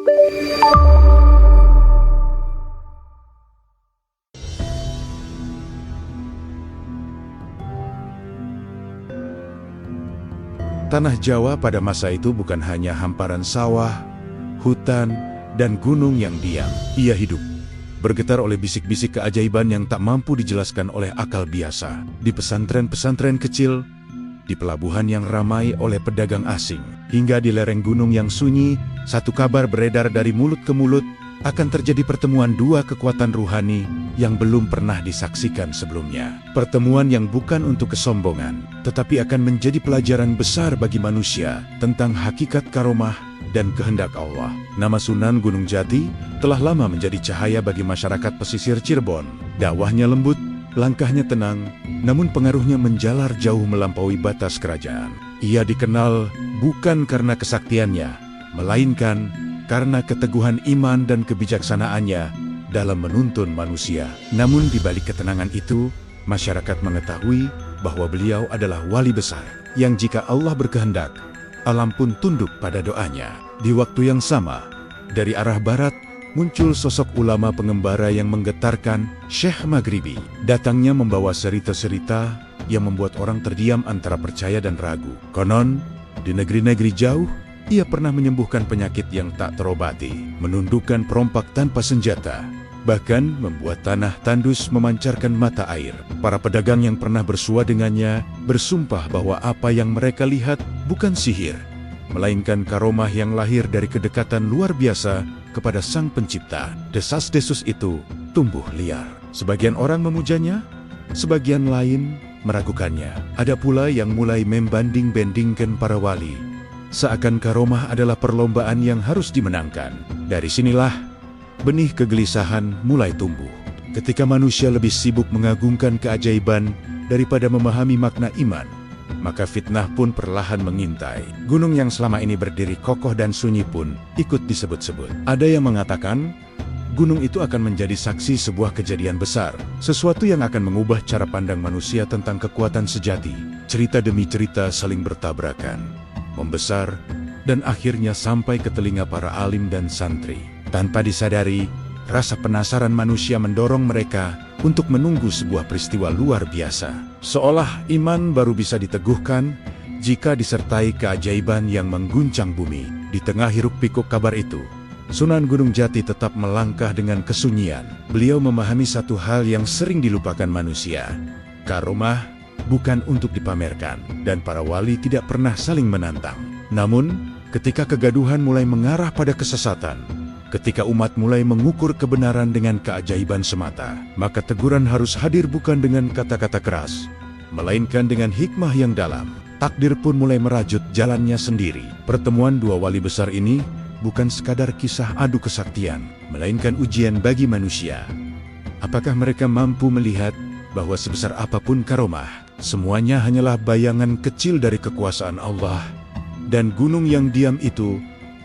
Tanah Jawa pada masa itu bukan hanya hamparan sawah, hutan, dan gunung yang diam. Ia hidup, bergetar oleh bisik-bisik keajaiban yang tak mampu dijelaskan oleh akal biasa. Di pesantren-pesantren kecil, di pelabuhan yang ramai oleh pedagang asing, hingga di lereng gunung yang sunyi, satu kabar beredar dari mulut ke mulut, akan terjadi pertemuan dua kekuatan ruhani yang belum pernah disaksikan sebelumnya. Pertemuan yang bukan untuk kesombongan, tetapi akan menjadi pelajaran besar bagi manusia tentang hakikat karomah dan kehendak Allah. Nama Sunan Gunung Jati telah lama menjadi cahaya bagi masyarakat pesisir Cirebon. Dakwahnya lembut, langkahnya tenang, namun pengaruhnya menjalar jauh melampaui batas kerajaan. Ia dikenal bukan karena kesaktiannya, melainkan karena keteguhan iman dan kebijaksanaannya dalam menuntun manusia. Namun di balik ketenangan itu, masyarakat mengetahui bahwa beliau adalah wali besar, yang jika Allah berkehendak, alam pun tunduk pada doanya. Di waktu yang sama, dari arah barat, muncul sosok ulama pengembara yang menggetarkan, Syekh Maghribi. Datangnya membawa cerita-cerita yang membuat orang terdiam antara percaya dan ragu. Konon, di negeri-negeri jauh, ia pernah menyembuhkan penyakit yang tak terobati, menundukkan perompak tanpa senjata, bahkan membuat tanah tandus memancarkan mata air. Para pedagang yang pernah bersua dengannya bersumpah bahwa apa yang mereka lihat bukan sihir, melainkan karomah yang lahir dari kedekatan luar biasa kepada Sang Pencipta. Desas-desus itu tumbuh liar. Sebagian orang memujanya, sebagian lain meragukannya. Ada pula yang mulai membanding-bandingkan para wali, seakan karomah adalah perlombaan yang harus dimenangkan. Dari sinilah benih kegelisahan mulai tumbuh. Ketika manusia lebih sibuk mengagungkan keajaiban daripada memahami makna iman, maka fitnah pun perlahan mengintai. Gunung yang selama ini berdiri kokoh dan sunyi pun ikut disebut-sebut. Ada yang mengatakan, gunung itu akan menjadi saksi sebuah kejadian besar, sesuatu yang akan mengubah cara pandang manusia tentang kekuatan sejati. Cerita demi cerita saling bertabrakan, membesar, dan akhirnya sampai ke telinga para alim dan santri. Tanpa disadari, rasa penasaran manusia mendorong mereka untuk menunggu sebuah peristiwa luar biasa. Seolah iman baru bisa diteguhkan jika disertai keajaiban yang mengguncang bumi. Di tengah hiruk-pikuk kabar itu, Sunan Gunung Jati tetap melangkah dengan kesunyian. Beliau memahami satu hal yang sering dilupakan manusia. Karomah bukan untuk dipamerkan, dan para wali tidak pernah saling menantang. Namun, ketika kegaduhan mulai mengarah pada kesesatan, ketika umat mulai mengukur kebenaran dengan keajaiban semata, maka teguran harus hadir bukan dengan kata-kata keras, melainkan dengan hikmah yang dalam. Takdir pun mulai merajut jalannya sendiri. Pertemuan dua wali besar ini bukan sekadar kisah adu kesaktian, melainkan ujian bagi manusia. Apakah mereka mampu melihat bahwa sebesar apapun karomah, semuanya hanyalah bayangan kecil dari kekuasaan Allah, dan gunung yang diam itu,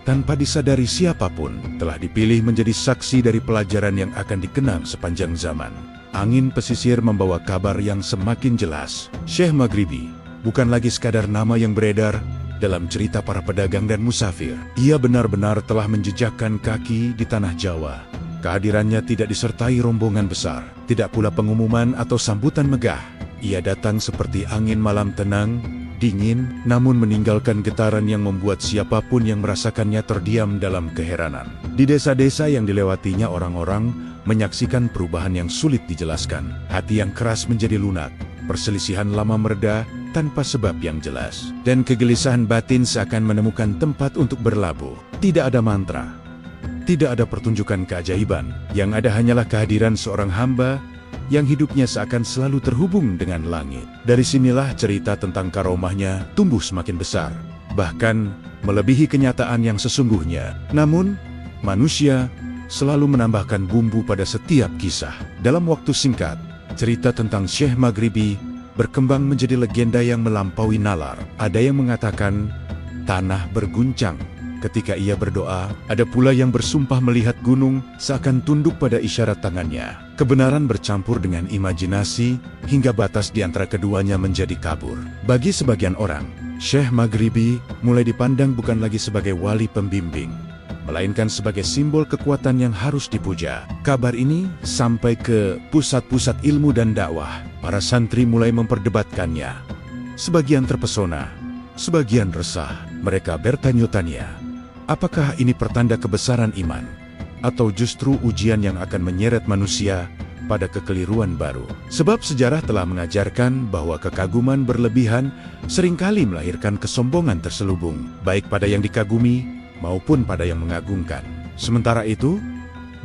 tanpa disadari siapapun, telah dipilih menjadi saksi dari pelajaran yang akan dikenang sepanjang zaman. Angin pesisir membawa kabar yang semakin jelas. Syekh Maghribi bukan lagi sekadar nama yang beredar dalam cerita para pedagang dan musafir. Ia benar-benar telah menjejakkan kaki di tanah Jawa. Kehadirannya tidak disertai rombongan besar, tidak pula pengumuman atau sambutan megah. Ia datang seperti angin malam tenang, dingin, namun meninggalkan getaran yang membuat siapapun yang merasakannya terdiam dalam keheranan. Di desa-desa yang dilewatinya, orang-orang menyaksikan perubahan yang sulit dijelaskan. Hati yang keras menjadi lunak, perselisihan lama mereda tanpa sebab yang jelas, dan kegelisahan batin seakan menemukan tempat untuk berlabuh. Tidak ada mantra, tidak ada pertunjukan keajaiban, yang ada hanyalah kehadiran seorang hamba yang hidupnya seakan selalu terhubung dengan langit. Dari sinilah cerita tentang karomahnya tumbuh semakin besar, bahkan melebihi kenyataan yang sesungguhnya. Namun, manusia selalu menambahkan bumbu pada setiap kisah. Dalam waktu singkat, cerita tentang Syekh Maghribi berkembang menjadi legenda yang melampaui nalar. Ada yang mengatakan tanah berguncang ketika ia berdoa, ada pula yang bersumpah melihat gunung seakan tunduk pada isyarat tangannya. Kebenaran bercampur dengan imajinasi, hingga batas di antara keduanya menjadi kabur. Bagi sebagian orang, Syekh Maghribi mulai dipandang bukan lagi sebagai wali pembimbing, melainkan sebagai simbol kekuatan yang harus dipuja. Kabar ini sampai ke pusat-pusat ilmu dan dakwah. Para santri mulai memperdebatkannya. Sebagian terpesona, sebagian resah. Mereka bertanya-tanya, apakah ini pertanda kebesaran iman, atau justru ujian yang akan menyeret manusia pada kekeliruan baru? Sebab sejarah telah mengajarkan bahwa kekaguman berlebihan seringkali melahirkan kesombongan terselubung, baik pada yang dikagumi maupun pada yang mengagungkan. Sementara itu,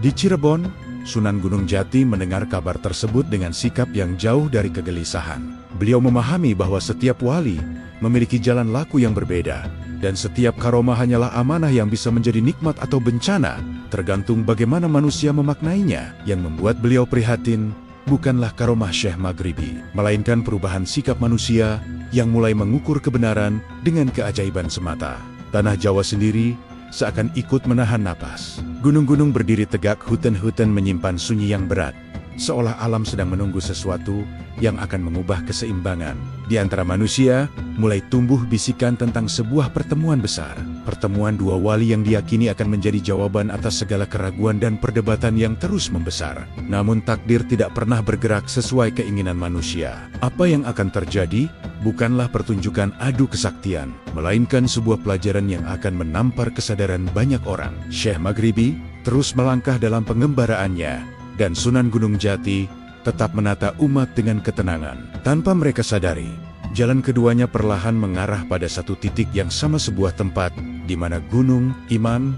di Cirebon, Sunan Gunung Jati mendengar kabar tersebut dengan sikap yang jauh dari kegelisahan. Beliau memahami bahwa setiap wali memiliki jalan laku yang berbeda, dan setiap karomah hanyalah amanah yang bisa menjadi nikmat atau bencana, tergantung bagaimana manusia memaknainya. Yang membuat beliau prihatin bukanlah karomah Syekh Maghribi, melainkan perubahan sikap manusia yang mulai mengukur kebenaran dengan keajaiban semata. Tanah Jawa sendiri seakan ikut menahan napas. Gunung-gunung berdiri tegak, hutan-hutan menyimpan sunyi yang berat, seolah alam sedang menunggu sesuatu yang akan mengubah keseimbangan. Di antara manusia, mulai tumbuh bisikan tentang sebuah pertemuan besar. Pertemuan dua wali yang diyakini akan menjadi jawaban atas segala keraguan dan perdebatan yang terus membesar. Namun takdir tidak pernah bergerak sesuai keinginan manusia. Apa yang akan terjadi bukanlah pertunjukan adu kesaktian, melainkan sebuah pelajaran yang akan menampar kesadaran banyak orang. Syekh Maghribi terus melangkah dalam pengembaraannya, dan Sunan Gunung Jati tetap menata umat dengan ketenangan. Tanpa mereka sadari, jalan keduanya perlahan mengarah pada satu titik yang sama, sebuah tempat di mana gunung, iman,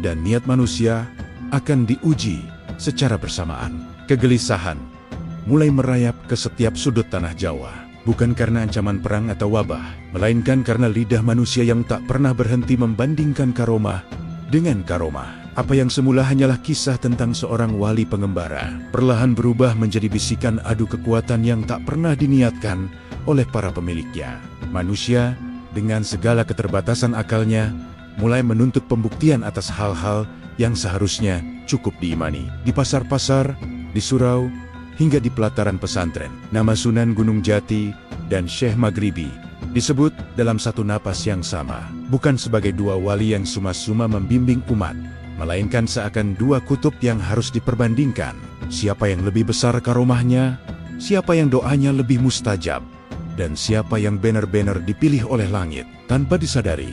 dan niat manusia akan diuji secara bersamaan. Kegelisahan mulai merayap ke setiap sudut tanah Jawa, bukan karena ancaman perang atau wabah, melainkan karena lidah manusia yang tak pernah berhenti membandingkan karomah dengan karomah. Apa yang semula hanyalah kisah tentang seorang wali pengembara, perlahan berubah menjadi bisikan adu kekuatan yang tak pernah diniatkan oleh para pemiliknya. Manusia, dengan segala keterbatasan akalnya, mulai menuntut pembuktian atas hal-hal yang seharusnya cukup diimani. Di pasar-pasar, di surau, hingga di pelataran pesantren, nama Sunan Gunung Jati dan Syekh Maghribi disebut dalam satu napas yang sama, bukan sebagai dua wali yang suma-suma membimbing umat, melainkan seakan dua kutub yang harus diperbandingkan. Siapa yang lebih besar karomahnya, siapa yang doanya lebih mustajab, dan siapa yang benar-benar dipilih oleh langit. Tanpa disadari,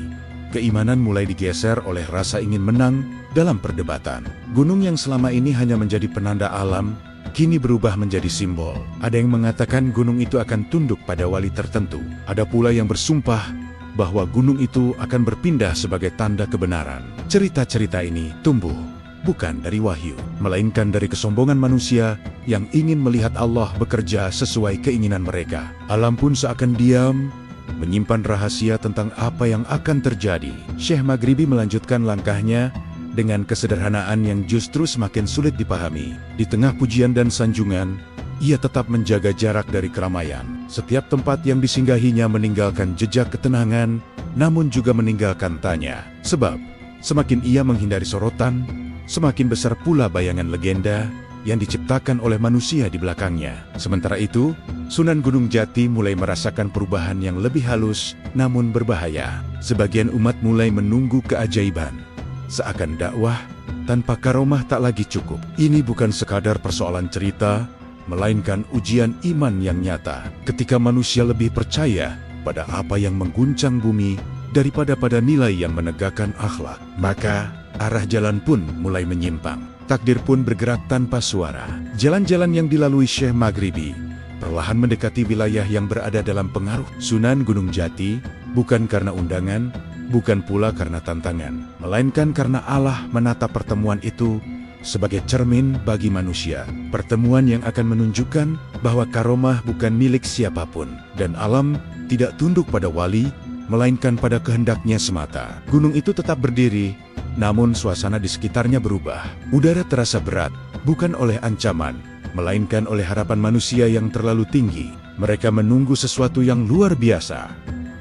keimanan mulai digeser oleh rasa ingin menang dalam perdebatan. Gunung yang selama ini hanya menjadi penanda alam, kini berubah menjadi simbol. Ada yang mengatakan gunung itu akan tunduk pada wali tertentu. Ada pula yang bersumpah bahwa gunung itu akan berpindah sebagai tanda kebenaran. Cerita-cerita ini tumbuh bukan dari wahyu, melainkan dari kesombongan manusia yang ingin melihat Allah bekerja sesuai keinginan mereka. Alam pun seakan diam, menyimpan rahasia tentang apa yang akan terjadi. Syekh Maghribi melanjutkan langkahnya dengan kesederhanaan yang justru semakin sulit dipahami. Di tengah pujian dan sanjungan, ia tetap menjaga jarak dari keramaian. Setiap tempat yang disinggahinya meninggalkan jejak ketenangan, namun juga meninggalkan tanya. Sebab, semakin ia menghindari sorotan, semakin besar pula bayangan legenda yang diciptakan oleh manusia di belakangnya. Sementara itu, Sunan Gunung Jati mulai merasakan perubahan yang lebih halus, namun berbahaya. Sebagian umat mulai menunggu keajaiban. Seakan dakwah tanpa karomah tak lagi cukup. Ini bukan sekadar persoalan cerita, melainkan ujian iman yang nyata. Ketika manusia lebih percaya pada apa yang mengguncang bumi daripada pada nilai yang menegakkan akhlak, maka arah jalan pun mulai menyimpang. Takdir pun bergerak tanpa suara. Jalan-jalan yang dilalui Syekh Maghribi perlahan mendekati wilayah yang berada dalam pengaruh Sunan Gunung Jati, bukan karena undangan, bukan pula karena tantangan, melainkan karena Allah menata pertemuan itu sebagai cermin bagi manusia. Pertemuan yang akan menunjukkan bahwa karomah bukan milik siapapun, dan alam tidak tunduk pada wali, melainkan pada kehendaknya semata. Gunung itu tetap berdiri, namun suasana di sekitarnya berubah. Udara terasa berat, bukan oleh ancaman, melainkan oleh harapan manusia yang terlalu tinggi. Mereka menunggu sesuatu yang luar biasa,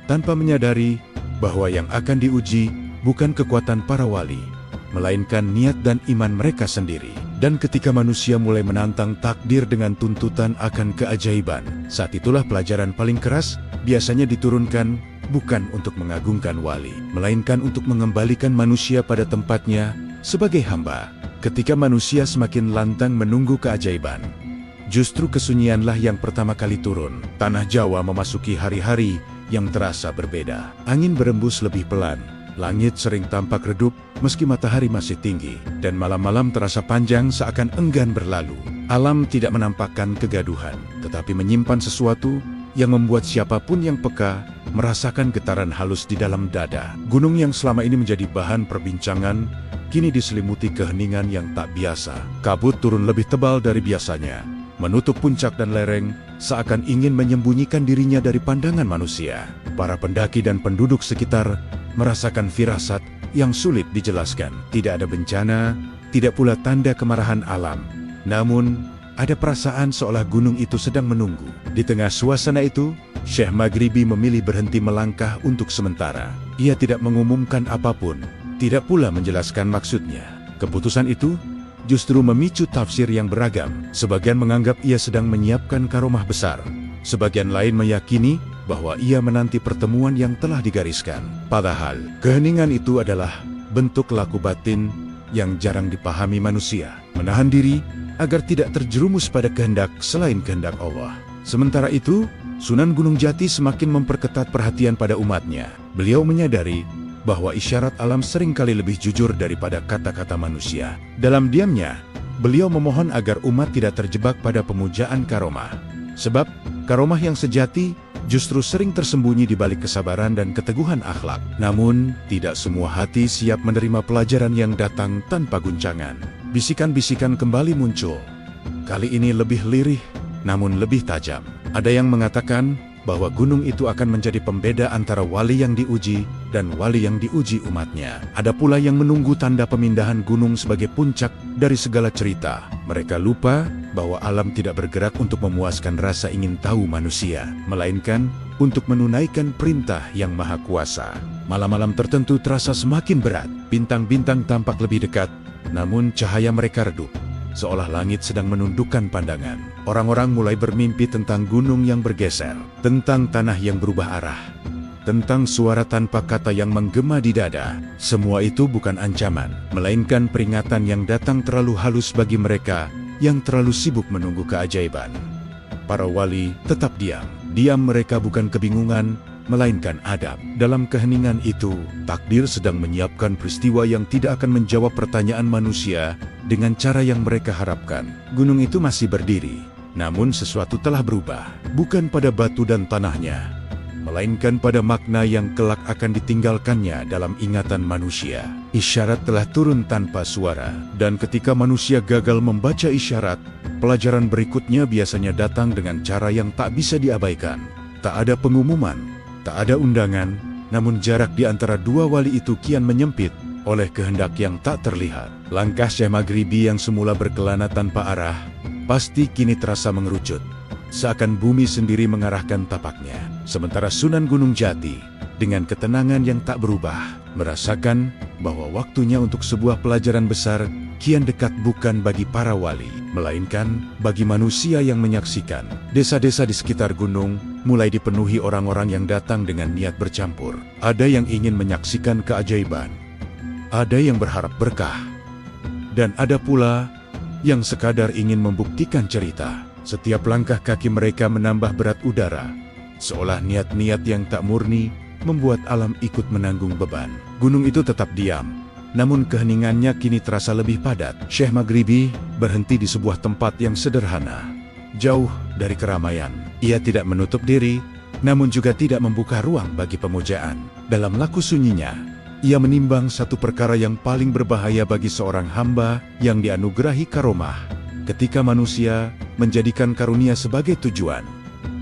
tanpa menyadari bahwa yang akan diuji bukan kekuatan para wali, melainkan niat dan iman mereka sendiri. Dan ketika manusia mulai menantang takdir dengan tuntutan akan keajaiban, saat itulah pelajaran paling keras biasanya diturunkan bukan untuk mengagungkan wali, melainkan untuk mengembalikan manusia pada tempatnya sebagai hamba. Ketika manusia semakin lantang menunggu keajaiban, justru kesunyianlah yang pertama kali turun. Tanah Jawa memasuki hari-hari yang terasa berbeda. Angin berembus lebih pelan, langit sering tampak redup meski matahari masih tinggi, dan malam-malam terasa panjang seakan enggan berlalu. Alam tidak menampakkan kegaduhan, tetapi menyimpan sesuatu yang membuat siapapun yang peka merasakan getaran halus di dalam dada. Gunung yang selama ini menjadi bahan perbincangan, kini diselimuti keheningan yang tak biasa. Kabut turun lebih tebal dari biasanya, menutup puncak dan lereng, seakan ingin menyembunyikan dirinya dari pandangan manusia. Para pendaki dan penduduk sekitar merasakan firasat yang sulit dijelaskan. Tidak ada bencana, tidak pula tanda kemarahan alam. Namun, ada perasaan seolah gunung itu sedang menunggu. Di tengah suasana itu, Syekh Maghribi memilih berhenti melangkah untuk sementara. Ia tidak mengumumkan apapun, tidak pula menjelaskan maksudnya. Keputusan itu justru memicu tafsir yang beragam. Sebagian menganggap ia sedang menyiapkan karomah besar. Sebagian lain meyakini bahwa ia menanti pertemuan yang telah digariskan. Padahal, keheningan itu adalah bentuk laku batin yang jarang dipahami manusia. Menahan diri agar tidak terjerumus pada kehendak selain kehendak Allah. Sementara itu, Sunan Gunung Jati semakin memperketat perhatian pada umatnya. Beliau menyadari bahwa isyarat alam seringkali lebih jujur daripada kata-kata manusia. Dalam diamnya, beliau memohon agar umat tidak terjebak pada pemujaan karomah. Sebab, karomah yang sejati justru sering tersembunyi di balik kesabaran dan keteguhan akhlak. Namun, tidak semua hati siap menerima pelajaran yang datang tanpa guncangan. Bisikan-bisikan kembali muncul. Kali ini lebih lirih, namun lebih tajam. Ada yang mengatakan bahwa gunung itu akan menjadi pembeda antara wali yang diuji dan wali yang diuji umatnya. Ada pula yang menunggu tanda pemindahan gunung sebagai puncak dari segala cerita. Mereka lupa bahwa alam tidak bergerak untuk memuaskan rasa ingin tahu manusia, melainkan untuk menunaikan perintah yang maha kuasa. Malam-malam tertentu terasa semakin berat. Bintang-bintang tampak lebih dekat, namun cahaya mereka redup, seolah langit sedang menundukkan pandangan. Orang-orang mulai bermimpi tentang gunung yang bergeser, tentang tanah yang berubah arah, tentang suara tanpa kata yang menggema di dada. Semua itu bukan ancaman, melainkan peringatan yang datang terlalu halus bagi mereka yang terlalu sibuk menunggu keajaiban. Para wali tetap diam. Diam mereka bukan kebingungan, melainkan adab. Dalam keheningan itu, takdir sedang menyiapkan peristiwa yang tidak akan menjawab pertanyaan manusia dengan cara yang mereka harapkan. Gunung itu masih berdiri, namun sesuatu telah berubah. Bukan pada batu dan tanahnya, melainkan pada makna yang kelak akan ditinggalkannya dalam ingatan manusia. Isyarat telah turun tanpa suara, dan ketika manusia gagal membaca isyarat, pelajaran berikutnya biasanya datang dengan cara yang tak bisa diabaikan. Tak ada pengumuman, tak ada undangan, namun jarak di antara dua wali itu kian menyempit oleh kehendak yang tak terlihat. Langkah Syekh Maghribi yang semula berkelana tanpa arah, pasti kini terasa mengerucut, seakan bumi sendiri mengarahkan tapaknya. Sementara Sunan Gunung Jati, dengan ketenangan yang tak berubah, merasakan bahwa waktunya untuk sebuah pelajaran besar kian dekat bukan bagi para wali, melainkan bagi manusia yang menyaksikan. Desa-desa di sekitar gunung mulai dipenuhi orang-orang yang datang dengan niat bercampur. Ada yang ingin menyaksikan keajaiban, ada yang berharap berkah, dan ada pula yang sekadar ingin membuktikan cerita. Setiap langkah kaki mereka menambah berat udara, seolah niat-niat yang tak murni membuat alam ikut menanggung beban. Gunung itu tetap diam, namun keheningannya kini terasa lebih padat. Syekh Maghribi berhenti di sebuah tempat yang sederhana, jauh dari keramaian. Ia tidak menutup diri, namun juga tidak membuka ruang bagi pemujaan. Dalam laku sunyinya, ia menimbang satu perkara yang paling berbahaya bagi seorang hamba yang dianugerahi karomah. Ketika manusia menjadikan karunia sebagai tujuan,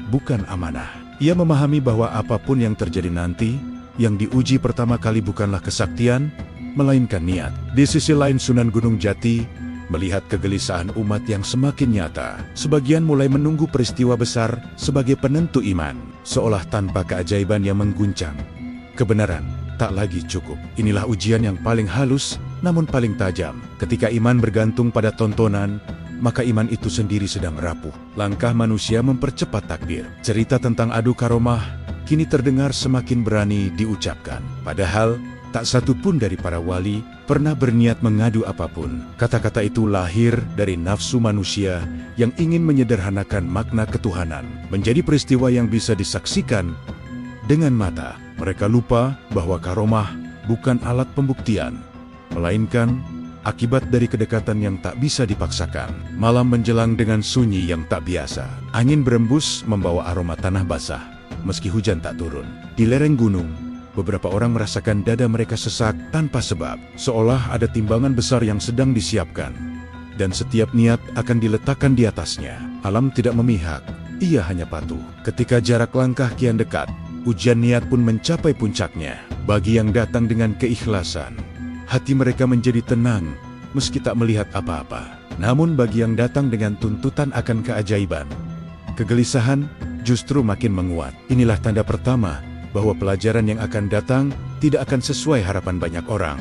bukan amanah. Ia memahami bahwa apapun yang terjadi nanti, yang diuji pertama kali bukanlah kesaktian, melainkan niat. Di sisi lain Sunan Gunung Jati melihat kegelisahan umat yang semakin nyata. Sebagian mulai menunggu peristiwa besar sebagai penentu iman, seolah tanpa keajaiban yang mengguncang, kebenaran tak lagi cukup. Inilah ujian yang paling halus, namun paling tajam. Ketika iman bergantung pada tontonan, maka iman itu sendiri sedang rapuh. Langkah manusia mempercepat takdir. Cerita tentang adu karomah kini terdengar semakin berani diucapkan. Padahal, tak satu pun dari para wali pernah berniat mengadu apapun. Kata-kata itu lahir dari nafsu manusia yang ingin menyederhanakan makna ketuhanan menjadi peristiwa yang bisa disaksikan dengan mata. Mereka lupa bahwa karomah bukan alat pembuktian, melainkan akibat dari kedekatan yang tak bisa dipaksakan. Malam menjelang dengan sunyi yang tak biasa. Angin berembus membawa aroma tanah basah, meski hujan tak turun. Di lereng gunung, beberapa orang merasakan dada mereka sesak tanpa sebab, seolah ada timbangan besar yang sedang disiapkan, dan setiap niat akan diletakkan di atasnya. Alam tidak memihak, ia hanya patuh. Ketika jarak langkah kian dekat, ujian niat pun mencapai puncaknya. Bagi yang datang dengan keikhlasan, hati mereka menjadi tenang meski tak melihat apa-apa. Namun bagi yang datang dengan tuntutan akan keajaiban, kegelisahan justru makin menguat. Inilah tanda pertama bahwa pelajaran yang akan datang tidak akan sesuai harapan banyak orang.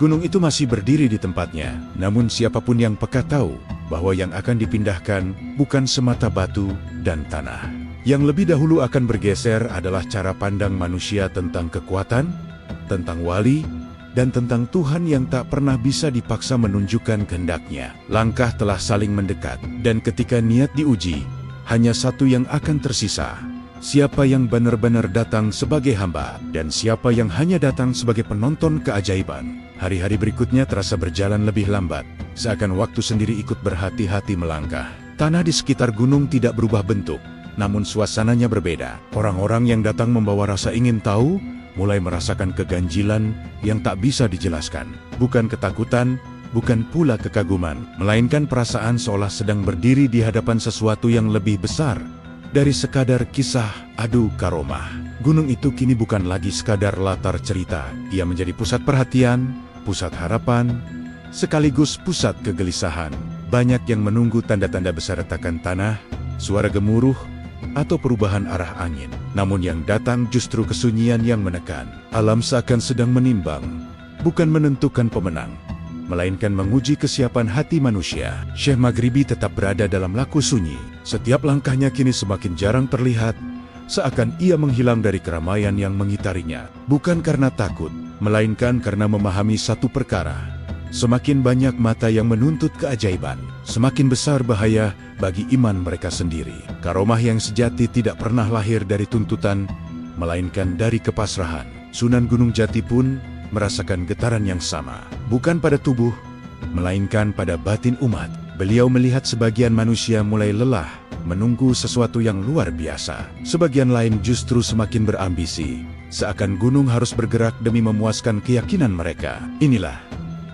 Gunung itu masih berdiri di tempatnya, namun siapapun yang peka tahu bahwa yang akan dipindahkan bukan semata batu dan tanah. Yang lebih dahulu akan bergeser adalah cara pandang manusia tentang kekuatan, tentang wali, dan tentang Tuhan yang tak pernah bisa dipaksa menunjukkan kehendaknya. Langkah telah saling mendekat, dan ketika niat diuji, hanya satu yang akan tersisa. Siapa yang benar-benar datang sebagai hamba, dan siapa yang hanya datang sebagai penonton keajaiban. Hari-hari berikutnya terasa berjalan lebih lambat, seakan waktu sendiri ikut berhati-hati melangkah. Tanah di sekitar gunung tidak berubah bentuk, namun suasananya berbeda. Orang-orang yang datang membawa rasa ingin tahu, mulai merasakan keganjilan yang tak bisa dijelaskan. Bukan ketakutan, bukan pula kekaguman, melainkan perasaan seolah sedang berdiri di hadapan sesuatu yang lebih besar dari sekadar kisah adu karomah. Gunung itu kini bukan lagi sekadar latar cerita. Ia menjadi pusat perhatian, pusat harapan, sekaligus pusat kegelisahan. Banyak yang menunggu tanda-tanda besar retakan tanah, suara gemuruh, atau perubahan arah angin. Namun yang datang justru kesunyian yang menekan. Alam seakan sedang menimbang, bukan menentukan pemenang, melainkan menguji kesiapan hati manusia. Syekh Maghribi tetap berada dalam laku sunyi. Setiap langkahnya kini semakin jarang terlihat, seakan ia menghilang dari keramaian yang mengitarinya. Bukan karena takut, melainkan karena memahami satu perkara. Semakin banyak mata yang menuntut keajaiban, semakin besar bahaya bagi iman mereka sendiri. Karomah yang sejati tidak pernah lahir dari tuntutan, melainkan dari kepasrahan. Sunan Gunung Jati pun merasakan getaran yang sama. Bukan pada tubuh, melainkan pada batin umat. Beliau melihat sebagian manusia mulai lelah, menunggu sesuatu yang luar biasa. Sebagian lain justru semakin berambisi, seakan gunung harus bergerak demi memuaskan keyakinan mereka. Inilah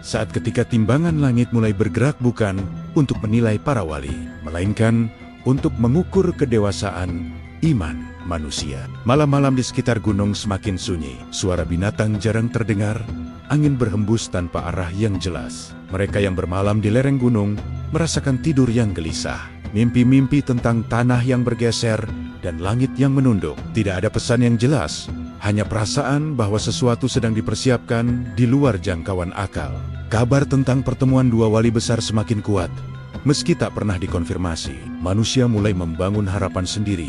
saat ketika timbangan langit mulai bergerak bukan untuk menilai para wali, melainkan untuk mengukur kedewasaan iman manusia. Malam-malam di sekitar gunung semakin sunyi. Suara binatang jarang terdengar, angin berhembus tanpa arah yang jelas. Mereka yang bermalam di lereng gunung merasakan tidur yang gelisah. Mimpi-mimpi tentang tanah yang bergeser dan langit yang menunduk. Tidak ada pesan yang jelas, hanya perasaan bahwa sesuatu sedang dipersiapkan di luar jangkauan akal. Kabar tentang pertemuan dua wali besar semakin kuat. Meski tak pernah dikonfirmasi, manusia mulai membangun harapan sendiri,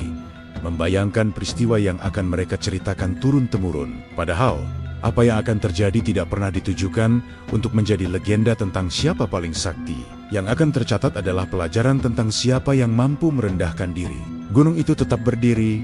membayangkan peristiwa yang akan mereka ceritakan turun-temurun. Padahal, apa yang akan terjadi tidak pernah ditujukan untuk menjadi legenda tentang siapa paling sakti. Yang akan tercatat adalah pelajaran tentang siapa yang mampu merendahkan diri. Gunung itu tetap berdiri,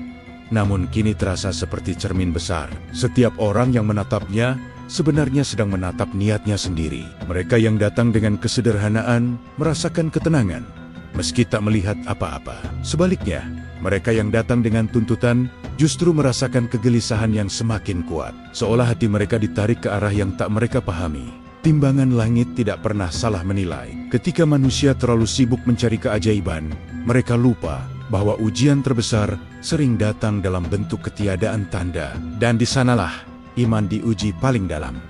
namun kini terasa seperti cermin besar. Setiap orang yang menatapnya sebenarnya sedang menatap niatnya sendiri. Mereka yang datang dengan kesederhanaan merasakan ketenangan, meski tak melihat apa-apa. Sebaliknya, mereka yang datang dengan tuntutan justru merasakan kegelisahan yang semakin kuat, seolah hati mereka ditarik ke arah yang tak mereka pahami. Timbangan langit tidak pernah salah menilai. Ketika manusia terlalu sibuk mencari keajaiban, mereka lupa bahwa ujian terbesar sering datang dalam bentuk ketiadaan tanda. Dan di sanalah iman diuji paling dalam.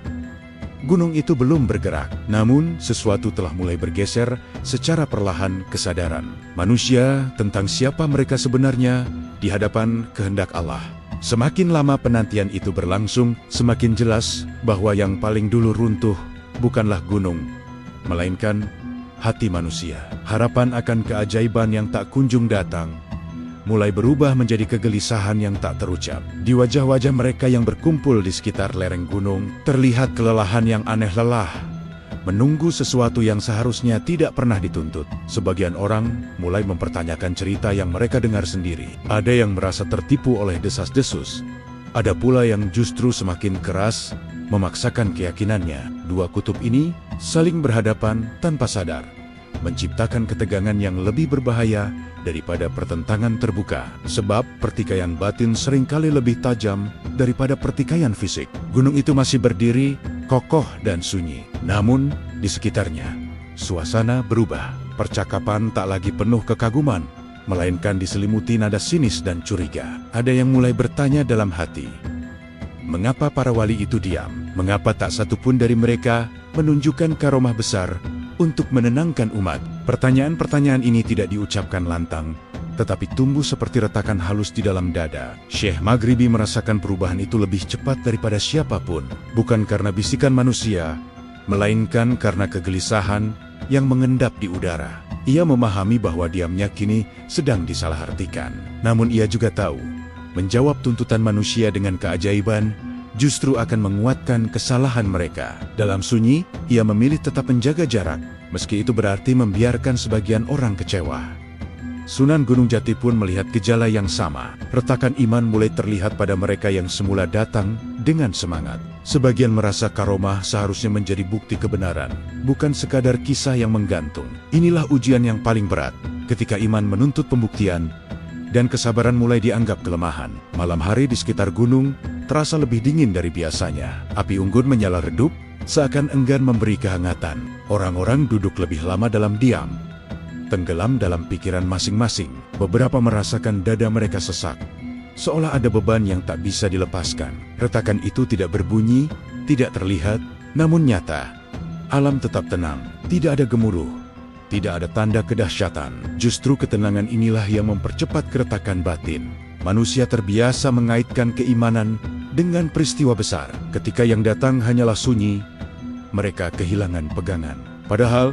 Gunung itu belum bergerak, namun sesuatu telah mulai bergeser secara perlahan. Kesadaran manusia tentang siapa mereka sebenarnya di hadapan kehendak Allah. Semakin lama penantian itu berlangsung, semakin jelas bahwa yang paling dulu runtuh bukanlah gunung, melainkan hati manusia. Harapan akan keajaiban yang tak kunjung datang mulai berubah menjadi kegelisahan yang tak terucap. Di wajah-wajah mereka yang berkumpul di sekitar lereng gunung, terlihat kelelahan yang aneh, lelah menunggu sesuatu yang seharusnya tidak pernah dituntut. Sebagian orang mulai mempertanyakan cerita yang mereka dengar sendiri. Ada yang merasa tertipu oleh desas-desus. Ada pula yang justru semakin keras memaksakan keyakinannya. Dua kutub ini saling berhadapan tanpa sadar, menciptakan ketegangan yang lebih berbahaya daripada pertentangan terbuka. Sebab pertikaian batin seringkali lebih tajam daripada pertikaian fisik. Gunung itu masih berdiri, kokoh dan sunyi. Namun, di sekitarnya, suasana berubah. Percakapan tak lagi penuh kekaguman, melainkan diselimuti nada sinis dan curiga. Ada yang mulai bertanya dalam hati, mengapa para wali itu diam? Mengapa tak satu pun dari mereka menunjukkan karomah besar untuk menenangkan umat? Pertanyaan-pertanyaan ini tidak diucapkan lantang, tetapi tumbuh seperti retakan halus di dalam dada. Syekh Maghribi merasakan perubahan itu lebih cepat daripada siapapun. Bukan karena bisikan manusia, melainkan karena kegelisahan yang mengendap di udara. Ia memahami bahwa diamnya kini sedang disalahartikan. Namun ia juga tahu, menjawab tuntutan manusia dengan keajaiban justru akan menguatkan kesalahan mereka. Dalam sunyi, ia memilih tetap menjaga jarak, meski itu berarti membiarkan sebagian orang kecewa. Sunan Gunung Jati pun melihat gejala yang sama. Retakan iman mulai terlihat pada mereka yang semula datang dengan semangat. Sebagian merasa karomah seharusnya menjadi bukti kebenaran, bukan sekadar kisah yang menggantung. Inilah ujian yang paling berat, ketika iman menuntut pembuktian, dan kesabaran mulai dianggap kelemahan. Malam hari di sekitar gunung terasa lebih dingin dari biasanya. Api unggun menyala redup, seakan enggan memberi kehangatan. Orang-orang duduk lebih lama dalam diam, tenggelam dalam pikiran masing-masing. Beberapa merasakan dada mereka sesak, seolah ada beban yang tak bisa dilepaskan. Retakan itu tidak berbunyi, tidak terlihat, namun nyata. Alam tetap tenang, tidak ada gemuruh, tidak ada tanda kedahsyatan. Justru ketenangan inilah yang mempercepat keretakan batin. Manusia terbiasa mengaitkan keimanan dengan peristiwa besar. Ketika yang datang hanyalah sunyi, mereka kehilangan pegangan. Padahal,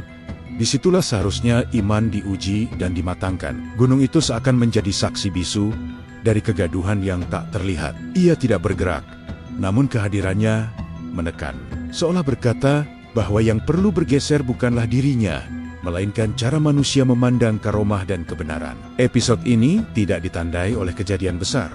disitulah seharusnya iman diuji dan dimatangkan. Gunung itu seakan menjadi saksi bisu dari kegaduhan yang tak terlihat. Ia tidak bergerak, namun kehadirannya menekan. Seolah berkata bahwa yang perlu bergeser bukanlah dirinya, melainkan cara manusia memandang karomah dan kebenaran. Episode ini tidak ditandai oleh kejadian besar,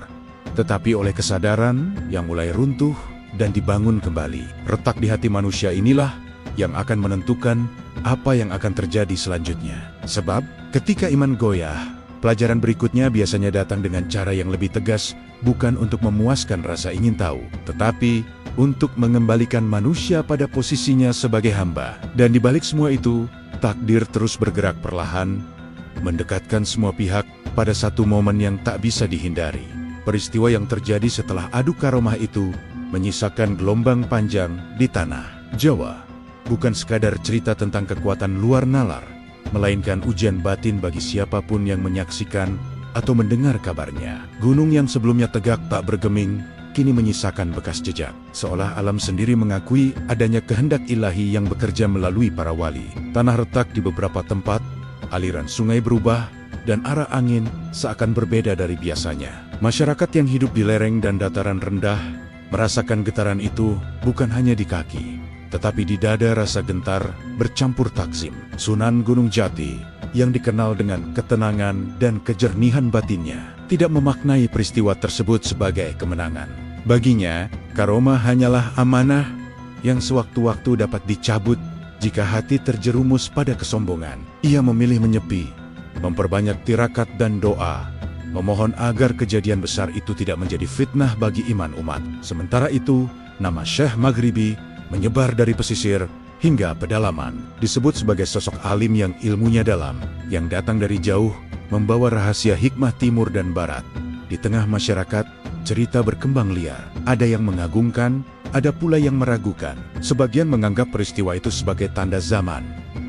tetapi oleh kesadaran yang mulai runtuh dan dibangun kembali. Retak di hati manusia inilah yang akan menentukan apa yang akan terjadi selanjutnya. Sebab, ketika iman goyah, pelajaran berikutnya biasanya datang dengan cara yang lebih tegas, bukan untuk memuaskan rasa ingin tahu, tetapi untuk mengembalikan manusia pada posisinya sebagai hamba. Dan di balik semua itu, takdir terus bergerak perlahan, mendekatkan semua pihak pada satu momen yang tak bisa dihindari. Peristiwa yang terjadi setelah adu karomah itu menyisakan gelombang panjang di tanah Jawa. Bukan sekadar cerita tentang kekuatan luar nalar, melainkan ujian batin bagi siapapun yang menyaksikan atau mendengar kabarnya. Gunung yang sebelumnya tegak tak bergeming, kini menyisakan bekas jejak. Seolah alam sendiri mengakui adanya kehendak ilahi yang bekerja melalui para wali. Tanah retak di beberapa tempat, aliran sungai berubah, dan arah angin seakan berbeda dari biasanya. Masyarakat yang hidup di lereng dan dataran rendah merasakan getaran itu bukan hanya di kaki, tetapi di dada rasa gentar bercampur takzim. Sunan Gunung Jati, yang dikenal dengan ketenangan dan kejernihan batinnya, tidak memaknai peristiwa tersebut sebagai kemenangan. Baginya, karomah hanyalah amanah yang sewaktu-waktu dapat dicabut jika hati terjerumus pada kesombongan. Ia memilih menyepi, memperbanyak tirakat dan doa, memohon agar kejadian besar itu tidak menjadi fitnah bagi iman umat. Sementara itu, nama Syekh Maghribi menyebar dari pesisir hingga pedalaman. Disebut sebagai sosok alim yang ilmunya dalam, yang datang dari jauh, membawa rahasia hikmah timur dan barat. Di tengah masyarakat, cerita berkembang liar. Ada yang mengagungkan, ada pula yang meragukan. Sebagian menganggap peristiwa itu sebagai tanda zaman,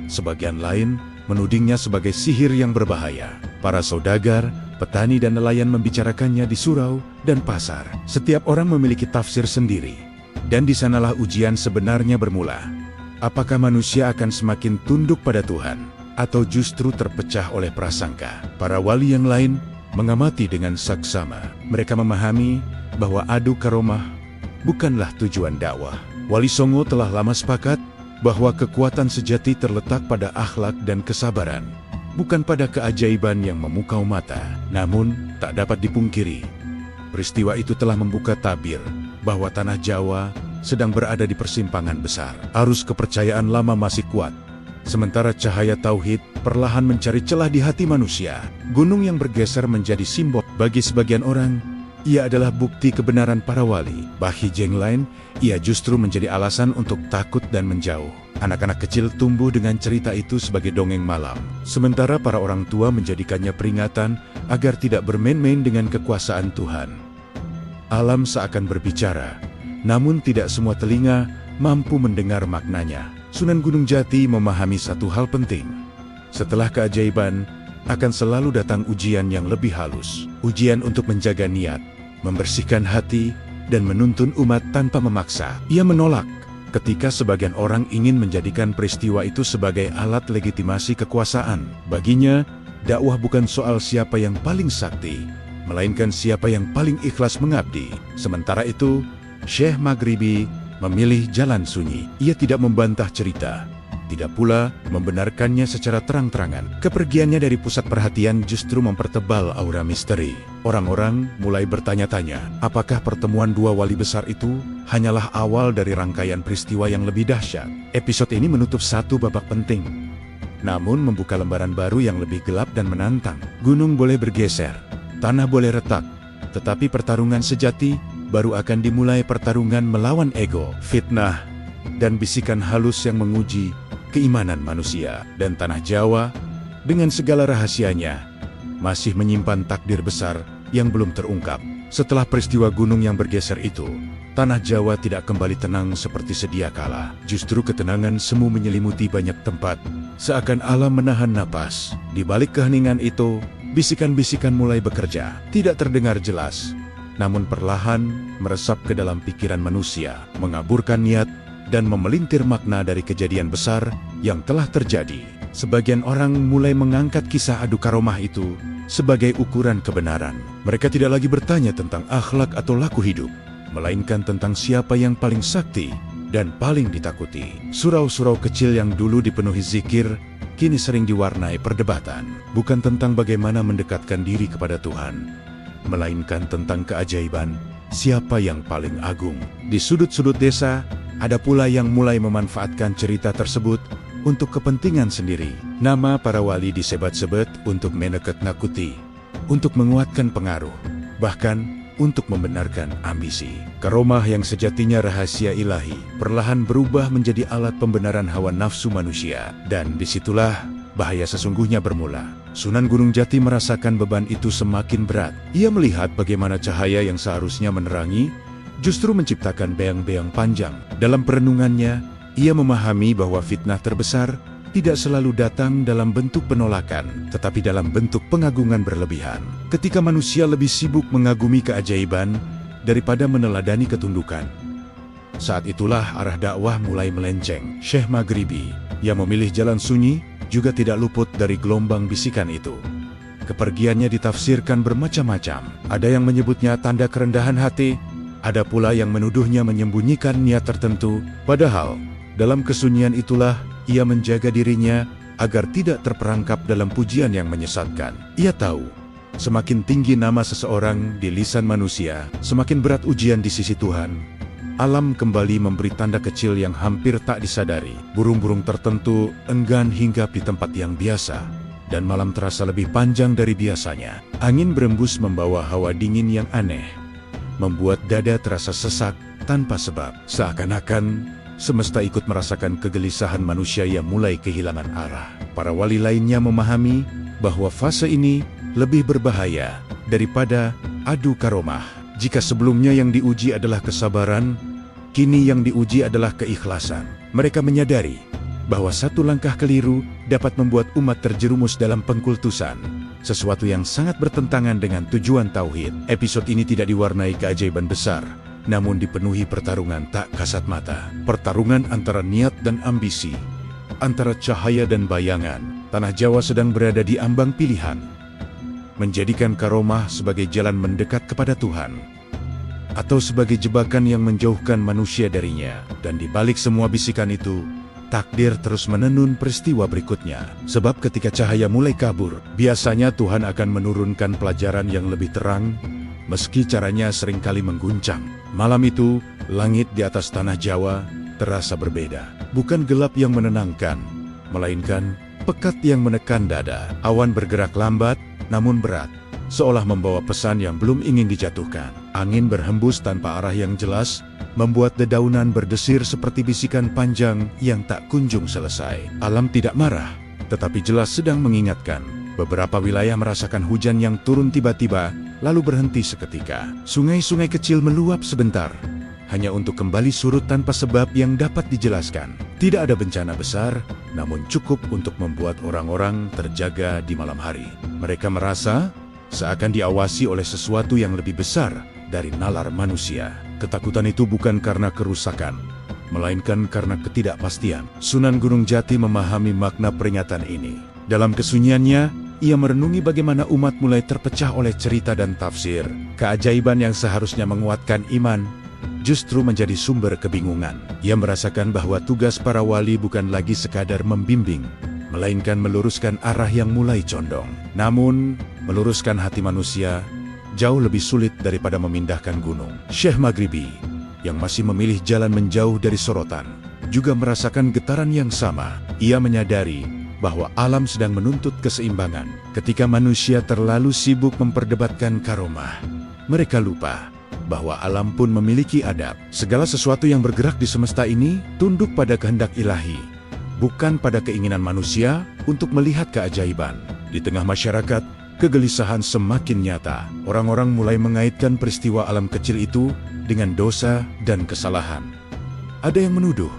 sebagian lain menudingnya sebagai sihir yang berbahaya. Para saudagar, petani dan nelayan membicarakannya di surau dan pasar. Setiap orang memiliki tafsir sendiri. Dan di sanalah ujian sebenarnya bermula. Apakah manusia akan semakin tunduk pada Tuhan, atau justru terpecah oleh prasangka? Para wali yang lain mengamati dengan saksama. Mereka memahami bahwa adu karomah bukanlah tujuan dakwah. Wali Songo telah lama sepakat bahwa kekuatan sejati terletak pada akhlak dan kesabaran, bukan pada keajaiban yang memukau mata. Namun, tak dapat dipungkiri, peristiwa itu telah membuka tabir bahwa tanah Jawa sedang berada di persimpangan besar. Arus kepercayaan lama masih kuat, sementara cahaya tauhid perlahan mencari celah di hati manusia. Gunung yang bergeser menjadi simbol bagi sebagian orang. Ia adalah bukti kebenaran para wali. Bagi yang lain, ia justru menjadi alasan untuk takut dan menjauh. Anak-anak kecil tumbuh dengan cerita itu sebagai dongeng malam, sementara para orang tua menjadikannya peringatan agar tidak bermain-main dengan kekuasaan Tuhan. Alam seakan berbicara, namun tidak semua telinga mampu mendengar maknanya. Sunan Gunung Jati memahami satu hal penting. Setelah keajaiban, akan selalu datang ujian yang lebih halus. Ujian untuk menjaga niat, membersihkan hati, dan menuntun umat tanpa memaksa. Ia menolak ketika sebagian orang ingin menjadikan peristiwa itu sebagai alat legitimasi kekuasaan. Baginya, dakwah bukan soal siapa yang paling sakti, melainkan siapa yang paling ikhlas mengabdi. Sementara itu, Syekh Maghribi memilih jalan sunyi. Ia tidak membantah cerita, tidak pula membenarkannya secara terang-terangan. Kepergiannya dari pusat perhatian justru mempertebal aura misteri. Orang-orang mulai bertanya-tanya, apakah pertemuan dua wali besar itu hanyalah awal dari rangkaian peristiwa yang lebih dahsyat. Episode ini menutup satu babak penting, namun membuka lembaran baru yang lebih gelap dan menantang. Gunung boleh bergeser, tanah boleh retak, tetapi pertarungan sejati baru akan dimulai. Pertarungan melawan ego, fitnah, dan bisikan halus yang menguji keimanan manusia. Dan tanah Jawa, dengan segala rahasianya, masih menyimpan takdir besar yang belum terungkap. Setelah peristiwa gunung yang bergeser itu, tanah Jawa tidak kembali tenang seperti sedia kala. Justru ketenangan semu menyelimuti banyak tempat, seakan alam menahan napas. Di balik keheningan itu, bisikan-bisikan mulai bekerja. Tidak terdengar jelas, namun perlahan meresap ke dalam pikiran manusia, mengaburkan niat dan memelintir makna dari kejadian besar yang telah terjadi. Sebagian orang mulai mengangkat kisah adu karomah itu sebagai ukuran kebenaran. Mereka tidak lagi bertanya tentang akhlak atau laku hidup, melainkan tentang siapa yang paling sakti dan paling ditakuti. Surau-surau kecil yang dulu dipenuhi zikir, kini sering diwarnai perdebatan. Bukan tentang bagaimana mendekatkan diri kepada Tuhan, melainkan tentang keajaiban siapa yang paling agung. Di sudut-sudut desa, ada pula yang mulai memanfaatkan cerita tersebut untuk kepentingan sendiri. Nama para wali disebat-sebat untuk menakut-nakuti, untuk menguatkan pengaruh, bahkan untuk membenarkan ambisi. Karomah yang sejatinya rahasia ilahi, perlahan berubah menjadi alat pembenaran hawa nafsu manusia. Dan disitulah bahaya sesungguhnya bermula. Sunan Gunung Jati merasakan beban itu semakin berat. Ia melihat bagaimana cahaya yang seharusnya menerangi justru menciptakan beang-beang panjang. Dalam perenungannya, ia memahami bahwa fitnah terbesar tidak selalu datang dalam bentuk penolakan, tetapi dalam bentuk pengagungan berlebihan. Ketika manusia lebih sibuk mengagumi keajaiban daripada meneladani ketundukan, saat itulah arah dakwah mulai melenceng. Syekh Maghribi yang memilih jalan sunyi juga tidak luput dari gelombang bisikan itu. Kepergiannya ditafsirkan bermacam-macam. Ada yang menyebutnya tanda kerendahan hati, ada pula yang menuduhnya menyembunyikan niat tertentu. Padahal, dalam kesunyian itulah ia menjaga dirinya agar tidak terperangkap dalam pujian yang menyesatkan. Ia tahu, semakin tinggi nama seseorang di lisan manusia, semakin berat ujian di sisi Tuhan. Alam kembali memberi tanda kecil yang hampir tak disadari. Burung-burung tertentu enggan hinggap di tempat yang biasa, dan malam terasa lebih panjang dari biasanya. Angin berembus membawa hawa dingin yang aneh, membuat dada terasa sesak tanpa sebab. Seakan-akan semesta ikut merasakan kegelisahan manusia yang mulai kehilangan arah. Para wali lainnya memahami bahwa fase ini lebih berbahaya daripada adu karomah. Jika sebelumnya yang diuji adalah kesabaran, kini yang diuji adalah keikhlasan. Mereka menyadari bahwa satu langkah keliru dapat membuat umat terjerumus dalam pengkultusan, sesuatu yang sangat bertentangan dengan tujuan tauhid. Episode ini tidak diwarnai keajaiban besar, namun dipenuhi pertarungan tak kasat mata. Pertarungan antara niat dan ambisi, antara cahaya dan bayangan. Tanah Jawa sedang berada di ambang pilihan. menjadikan karomah sebagai jalan mendekat kepada Tuhan, atau sebagai jebakan yang menjauhkan manusia darinya. Dan di balik semua bisikan itu, takdir terus menenun peristiwa berikutnya. Sebab ketika cahaya mulai kabur, biasanya Tuhan akan menurunkan pelajaran yang lebih terang, meski caranya seringkali mengguncang. Malam itu, langit di atas tanah Jawa terasa berbeda. Bukan gelap yang menenangkan, melainkan pekat yang menekan dada. Awan bergerak lambat, namun berat, seolah membawa pesan yang belum ingin dijatuhkan. Angin berhembus tanpa arah yang jelas, membuat dedaunan berdesir seperti bisikan panjang yang tak kunjung selesai. Alam tidak marah, tetapi jelas sedang mengingatkan. Beberapa wilayah merasakan hujan yang turun tiba-tiba, lalu berhenti seketika. Sungai-sungai kecil meluap sebentar, hanya untuk kembali surut tanpa sebab yang dapat dijelaskan. Tidak ada bencana besar, namun cukup untuk membuat orang-orang terjaga di malam hari. Mereka merasa seakan diawasi oleh sesuatu yang lebih besar dari nalar manusia. Ketakutan itu bukan karena kerusakan, melainkan karena ketidakpastian. Sunan Gunung Jati memahami makna peringatan ini. Dalam kesunyiannya, ia merenungi bagaimana umat mulai terpecah oleh cerita dan tafsir. Keajaiban yang seharusnya menguatkan iman justru menjadi sumber kebingungan. Ia merasakan bahwa tugas para wali bukan lagi sekadar membimbing, melainkan meluruskan arah yang mulai condong. Namun, meluruskan hati manusia jauh lebih sulit daripada memindahkan gunung. Syekh Maghribi, yang masih memilih jalan menjauh dari sorotan, juga merasakan getaran yang sama. Ia menyadari bahwa alam sedang menuntut keseimbangan. Ketika manusia terlalu sibuk memperdebatkan karomah, mereka lupa bahwa alam pun memiliki adab. Segala sesuatu yang bergerak di semesta ini tunduk pada kehendak ilahi, bukan pada keinginan manusia untuk melihat keajaiban. Di tengah masyarakat, kegelisahan semakin nyata. Orang-orang mulai mengaitkan peristiwa alam kecil itu dengan dosa dan kesalahan. Ada yang menuduh,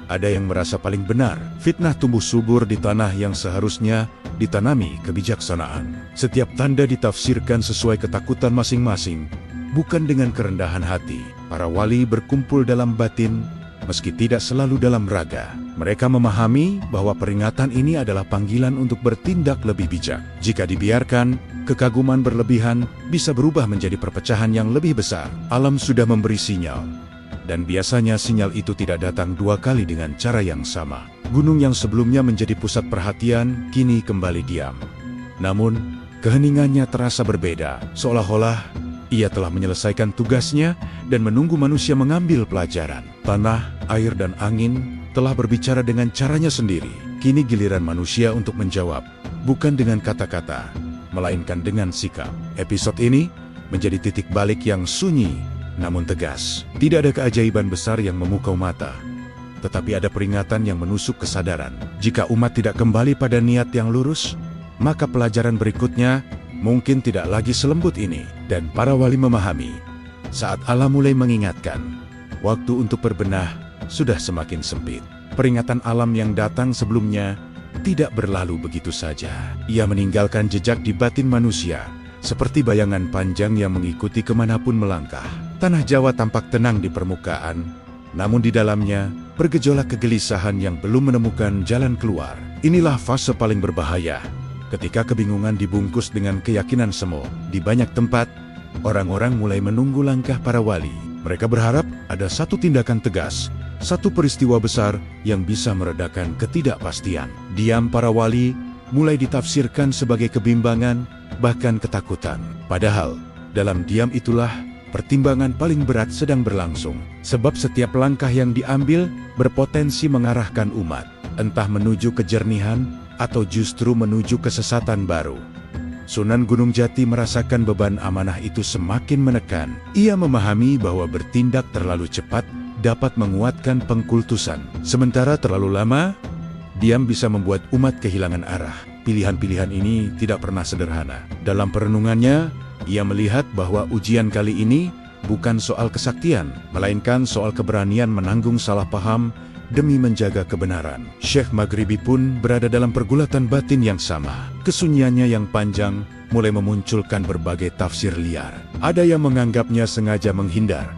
ada yang merasa paling benar. Fitnah tumbuh subur di tanah yang seharusnya ditanami kebijaksanaan. Setiap tanda ditafsirkan sesuai ketakutan masing-masing, bukan dengan kerendahan hati. Para wali berkumpul dalam batin, meski tidak selalu dalam raga. Mereka memahami bahwa peringatan ini adalah panggilan untuk bertindak lebih bijak. Jika dibiarkan, kekaguman berlebihan bisa berubah menjadi perpecahan yang lebih besar. Alam sudah memberi sinyal, dan biasanya sinyal itu tidak datang dua kali dengan cara yang sama. Gunung yang sebelumnya menjadi pusat perhatian, kini kembali diam. Namun, keheningannya terasa berbeda, seolah-olah ia telah menyelesaikan tugasnya dan menunggu manusia mengambil pelajaran. Tanah, air, dan angin telah berbicara dengan caranya sendiri. Kini giliran manusia untuk menjawab, bukan dengan kata-kata, melainkan dengan sikap. Episode ini menjadi titik balik yang sunyi, namun tegas. Tidak ada keajaiban besar yang memukau mata, tetapi ada peringatan yang menusuk kesadaran. Jika umat tidak kembali pada niat yang lurus, maka pelajaran berikutnya mungkin tidak lagi selembut ini. Dan para wali memahami, saat Allah mulai mengingatkan, waktu untuk berbenah sudah semakin sempit. Peringatan alam yang datang sebelumnya tidak berlalu begitu saja. Ia meninggalkan jejak di batin manusia, seperti bayangan panjang yang mengikuti kemanapun melangkah. Tanah Jawa tampak tenang di permukaan, namun di dalamnya bergejolak kegelisahan yang belum menemukan jalan keluar. Inilah fase paling berbahaya, ketika kebingungan dibungkus dengan keyakinan semu. Di banyak tempat, orang-orang mulai menunggu langkah para wali. Mereka berharap ada satu tindakan tegas, satu peristiwa besar yang bisa meredakan ketidakpastian. Diam para wali mulai ditafsirkan sebagai kebimbangan, bahkan ketakutan. Padahal, dalam diam itulah pertimbangan paling berat sedang berlangsung. Sebab setiap langkah yang diambil berpotensi mengarahkan umat, entah menuju kejernihan atau justru menuju kesesatan baru. Sunan Gunung Jati merasakan beban amanah itu semakin menekan. Ia memahami bahwa bertindak terlalu cepat dapat menguatkan pengkultusan. Sementara terlalu lama, diam bisa membuat umat kehilangan arah. Pilihan-pilihan ini tidak pernah sederhana. Dalam perenungannya, ia melihat bahwa ujian kali ini bukan soal kesaktian, melainkan soal keberanian menanggung salah paham demi menjaga kebenaran. Syekh Maghribi pun berada dalam pergulatan batin yang sama. Kesunyiannya yang panjang mulai memunculkan berbagai tafsir liar. Ada yang menganggapnya sengaja menghindar,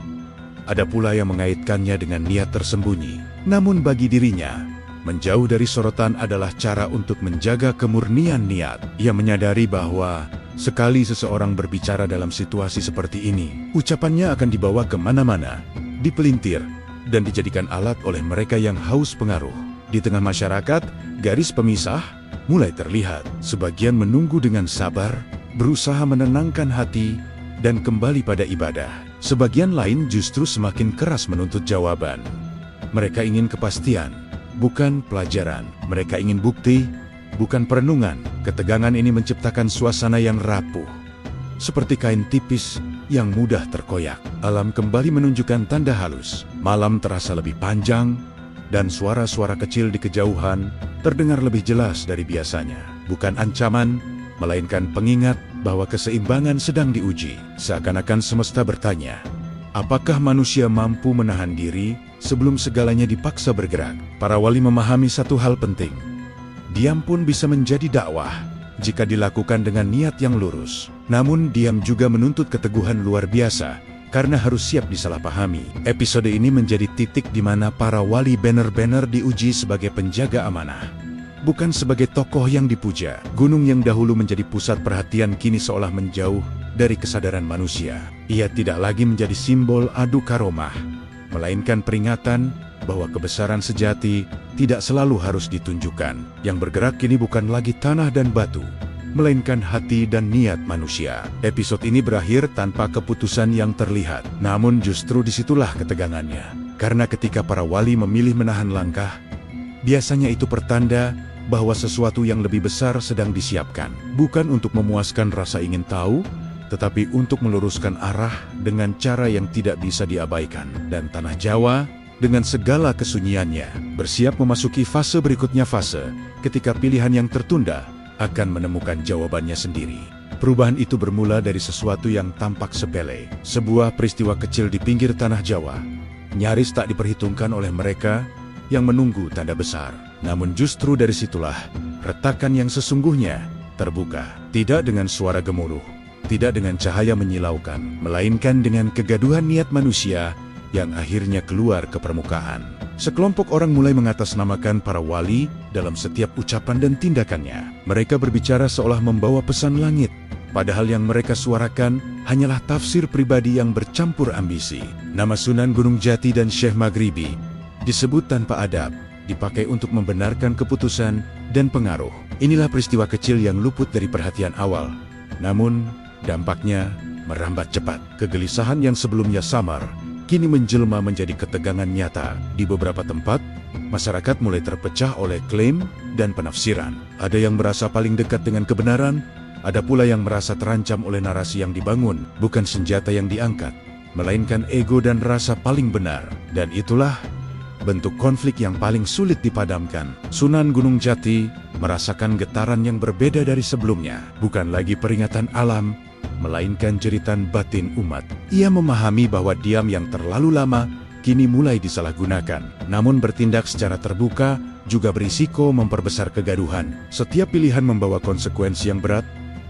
ada pula yang mengaitkannya dengan niat tersembunyi. Namun bagi dirinya, menjauh dari sorotan adalah cara untuk menjaga kemurnian niat. Ia menyadari bahwa Sekali seseorang berbicara dalam situasi seperti ini, ucapannya akan dibawa kemana-mana, dipelintir, dan dijadikan alat oleh mereka yang haus pengaruh. Di tengah masyarakat, garis pemisah mulai terlihat. Sebagian menunggu dengan sabar, berusaha menenangkan hati, dan kembali pada ibadah. Sebagian lain justru semakin keras menuntut jawaban. Mereka ingin kepastian, bukan pelajaran. Mereka ingin bukti, bukan perenungan. Ketegangan ini menciptakan suasana yang rapuh, seperti kain tipis yang mudah terkoyak. Alam kembali menunjukkan tanda halus. Malam terasa lebih panjang, dan suara-suara kecil di kejauhan terdengar lebih jelas dari biasanya. Bukan ancaman, melainkan pengingat bahwa keseimbangan sedang diuji. Seakan-akan semesta bertanya, apakah manusia mampu menahan diri sebelum segalanya dipaksa bergerak? Para wali memahami satu hal penting. Diam pun bisa menjadi dakwah jika dilakukan dengan niat yang lurus. Namun diam juga menuntut keteguhan luar biasa, karena harus siap disalahpahami. Episode ini menjadi titik di mana para wali benar-benar diuji sebagai penjaga amanah, bukan sebagai tokoh yang dipuja. Gunung yang dahulu menjadi pusat perhatian kini seolah menjauh dari kesadaran manusia. Ia tidak lagi menjadi simbol adu karomah, melainkan peringatan bahwa kebesaran sejati tidak selalu harus ditunjukkan. Yang bergerak kini bukan lagi tanah dan batu, melainkan hati dan niat manusia. Episode ini berakhir tanpa keputusan yang terlihat. Namun justru disitulah ketegangannya. Karena ketika para wali memilih menahan langkah, biasanya itu pertanda bahwa sesuatu yang lebih besar sedang disiapkan. Bukan untuk memuaskan rasa ingin tahu, tetapi untuk meluruskan arah dengan cara yang tidak bisa diabaikan. Dan tanah Jawa, dengan segala kesunyiannya, bersiap memasuki fase berikutnya, fase ketika pilihan yang tertunda akan menemukan jawabannya sendiri. Perubahan itu bermula dari sesuatu yang tampak sepele. Sebuah peristiwa kecil di pinggir tanah Jawa, nyaris tak diperhitungkan oleh mereka yang menunggu tanda besar. Namun justru dari situlah retakan yang sesungguhnya terbuka. Tidak dengan suara gemuruh, tidak dengan cahaya menyilaukan, melainkan dengan kegaduhan niat manusia yang akhirnya keluar ke permukaan. Sekelompok orang mulai mengatasnamakan para wali dalam setiap ucapan dan tindakannya. Mereka berbicara seolah membawa pesan langit, padahal yang mereka suarakan hanyalah tafsir pribadi yang bercampur ambisi. Nama Sunan Gunung Jati dan Syekh Maghribi disebut tanpa adab, dipakai untuk membenarkan keputusan dan pengaruh. Inilah peristiwa kecil yang luput dari perhatian awal, namun dampaknya merambat cepat. Kegelisahan yang sebelumnya samar kini menjelma menjadi ketegangan nyata. Di beberapa tempat, masyarakat mulai terpecah oleh klaim dan penafsiran. Ada yang merasa paling dekat dengan kebenaran, ada pula yang merasa terancam oleh narasi yang dibangun, bukan senjata yang diangkat, melainkan ego dan rasa paling benar. Dan itulah bentuk konflik yang paling sulit dipadamkan. Sunan Gunung Jati merasakan getaran yang berbeda dari sebelumnya. Bukan lagi peringatan alam, melainkan jeritan batin umat. Ia memahami bahwa diam yang terlalu lama kini mulai disalahgunakan. Namun bertindak secara terbuka juga berisiko memperbesar kegaduhan. Setiap pilihan membawa konsekuensi yang berat,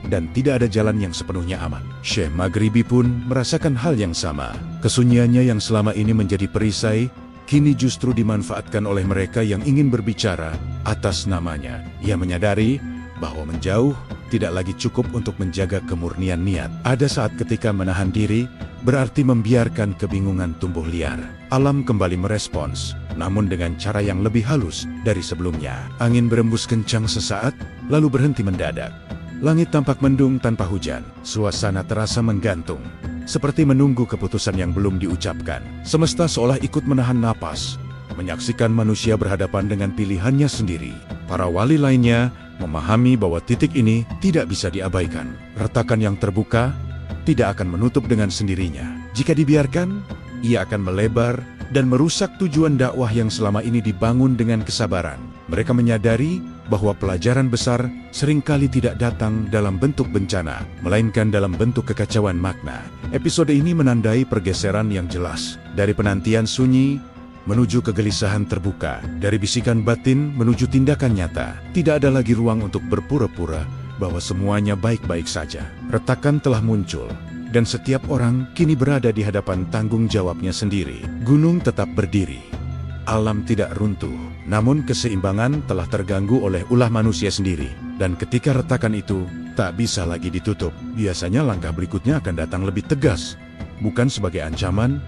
dan tidak ada jalan yang sepenuhnya aman. Syekh Maghribi pun merasakan hal yang sama. Kesunyiannya yang selama ini menjadi perisai, kini justru dimanfaatkan oleh mereka yang ingin berbicara atas namanya. Ia menyadari bahwa menjauh tidak lagi cukup untuk menjaga kemurnian niat. Ada saat ketika menahan diri berarti membiarkan kebingungan tumbuh liar. Alam kembali merespons, namun dengan cara yang lebih halus dari sebelumnya. Angin berembus kencang sesaat, lalu berhenti mendadak. Langit tampak mendung tanpa hujan. Suasana terasa menggantung, seperti menunggu keputusan yang belum diucapkan. Semesta seolah ikut menahan napas, menyaksikan manusia berhadapan dengan pilihannya sendiri. Para wali lainnya memahami bahwa titik ini tidak bisa diabaikan. Retakan yang terbuka tidak akan menutup dengan sendirinya. Jika dibiarkan, ia akan melebar dan merusak tujuan dakwah yang selama ini dibangun dengan kesabaran. Mereka menyadari bahwa pelajaran besar seringkali tidak datang dalam bentuk bencana, melainkan dalam bentuk kekacauan makna. Episode ini menandai pergeseran yang jelas, dari penantian sunyi menuju kegelisahan terbuka, dari bisikan batin menuju tindakan nyata. Tidak ada lagi ruang untuk berpura-pura bahwa semuanya baik-baik saja. Retakan telah muncul, dan setiap orang kini berada di hadapan tanggung jawabnya sendiri. Gunung tetap berdiri, alam tidak runtuh, namun keseimbangan telah terganggu oleh ulah manusia sendiri. Dan ketika retakan itu tak bisa lagi ditutup. Biasanya langkah berikutnya akan datang lebih tegas, bukan sebagai ancaman,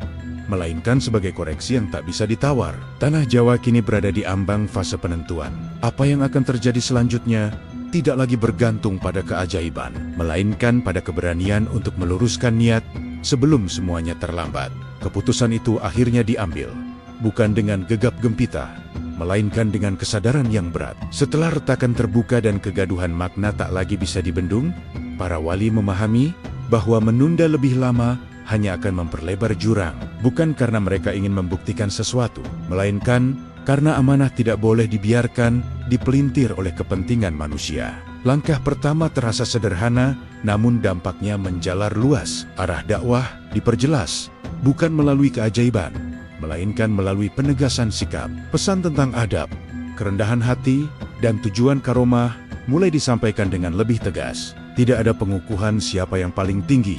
melainkan sebagai koreksi yang tak bisa ditawar. Tanah Jawa kini berada di ambang fase penentuan. Apa yang akan terjadi selanjutnya tidak lagi bergantung pada keajaiban, melainkan pada keberanian untuk meluruskan niat sebelum semuanya terlambat. Keputusan itu akhirnya diambil, bukan dengan gegap gempita, melainkan dengan kesadaran yang berat. Setelah retakan terbuka dan kegaduhan makna tak lagi bisa dibendung, para wali memahami bahwa menunda lebih lama hanya akan memperlebar jurang, bukan karena mereka ingin membuktikan sesuatu, melainkan karena amanah tidak boleh dibiarkan dipelintir oleh kepentingan manusia. Langkah pertama terasa sederhana, namun dampaknya menjalar luas. Arah dakwah diperjelas, bukan melalui keajaiban, melainkan melalui penegasan sikap. Pesan tentang adab, kerendahan hati, dan tujuan karomah mulai disampaikan dengan lebih tegas. Tidak ada pengukuhan siapa yang paling tinggi.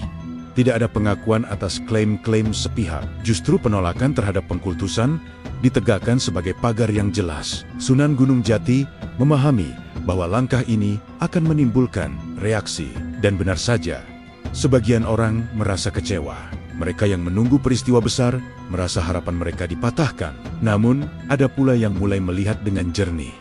Tidak ada pengakuan atas klaim-klaim sepihak. Justru penolakan terhadap pengkultusan ditegakkan sebagai pagar yang jelas. Sunan Gunung Jati memahami bahwa langkah ini akan menimbulkan reaksi. Dan benar saja, sebagian orang merasa kecewa. Mereka yang menunggu peristiwa besar merasa harapan mereka dipatahkan. Namun, ada pula yang mulai melihat dengan jernih,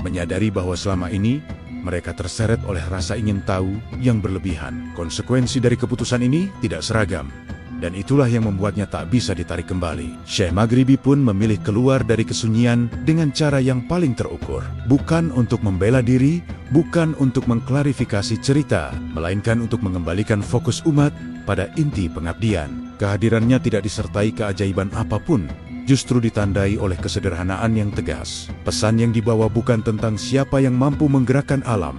menyadari bahwa selama ini mereka terseret oleh rasa ingin tahu yang berlebihan. Konsekuensi dari keputusan ini tidak seragam, dan itulah yang membuatnya tak bisa ditarik kembali. Syekh Maghribi pun memilih keluar dari kesunyian dengan cara yang paling terukur. Bukan untuk membela diri, bukan untuk mengklarifikasi cerita, melainkan untuk mengembalikan fokus umat pada inti pengabdian. Kehadirannya tidak disertai keajaiban apapun, justru ditandai oleh kesederhanaan yang tegas. Pesan yang dibawa bukan tentang siapa yang mampu menggerakkan alam,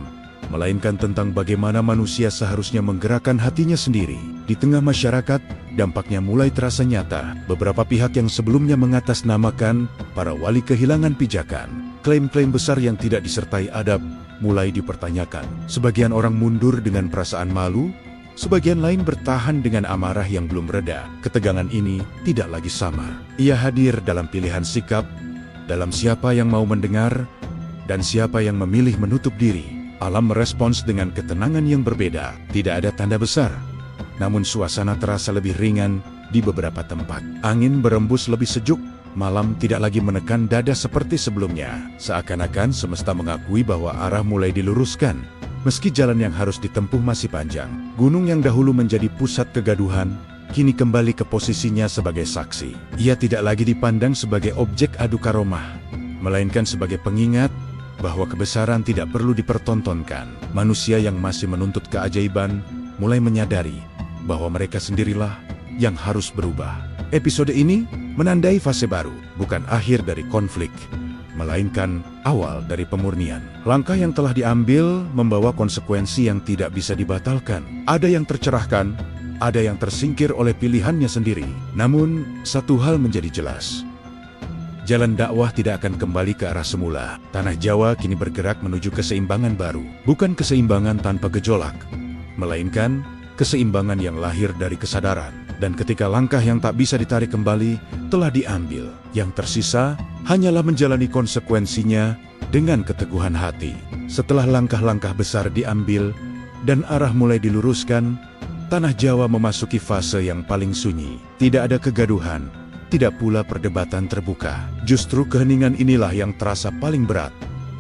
melainkan tentang bagaimana manusia seharusnya menggerakkan hatinya sendiri. Di tengah masyarakat, dampaknya mulai terasa nyata. Beberapa pihak yang sebelumnya mengatasnamakan para wali kehilangan pijakan. Klaim-klaim besar yang tidak disertai adab mulai dipertanyakan. Sebagian orang mundur dengan perasaan malu, sebagian lain bertahan dengan amarah yang belum reda. Ketegangan ini tidak lagi samar. Ia hadir dalam pilihan sikap, dalam siapa yang mau mendengar, dan siapa yang memilih menutup diri. Alam merespons dengan ketenangan yang berbeda. Tidak ada tanda besar, namun suasana terasa lebih ringan di beberapa tempat. Angin berembus lebih sejuk, malam tidak lagi menekan dada seperti sebelumnya. Seakan-akan semesta mengakui bahwa arah mulai diluruskan. Meski jalan yang harus ditempuh masih panjang, gunung yang dahulu menjadi pusat kegaduhan, kini kembali ke posisinya sebagai saksi. Ia tidak lagi dipandang sebagai objek adu karomah, melainkan sebagai pengingat bahwa kebesaran tidak perlu dipertontonkan. Manusia yang masih menuntut keajaiban mulai menyadari bahwa mereka sendirilah yang harus berubah. Episode ini menandai fase baru, bukan akhir dari konflik, melainkan awal dari pemurnian. Langkah yang telah diambil membawa konsekuensi yang tidak bisa dibatalkan. Ada yang tercerahkan, ada yang tersingkir oleh pilihannya sendiri. Namun, satu hal menjadi jelas. Jalan dakwah tidak akan kembali ke arah semula. Tanah Jawa kini bergerak menuju keseimbangan baru. Bukan keseimbangan tanpa gejolak, melainkan keseimbangan yang lahir dari kesadaran. Dan ketika langkah yang tak bisa ditarik kembali telah diambil, yang tersisa hanyalah menjalani konsekuensinya dengan keteguhan hati. Setelah langkah-langkah besar diambil dan arah mulai diluruskan, Tanah Jawa memasuki fase yang paling sunyi. Tidak ada kegaduhan, tidak pula perdebatan terbuka. Justru keheningan inilah yang terasa paling berat,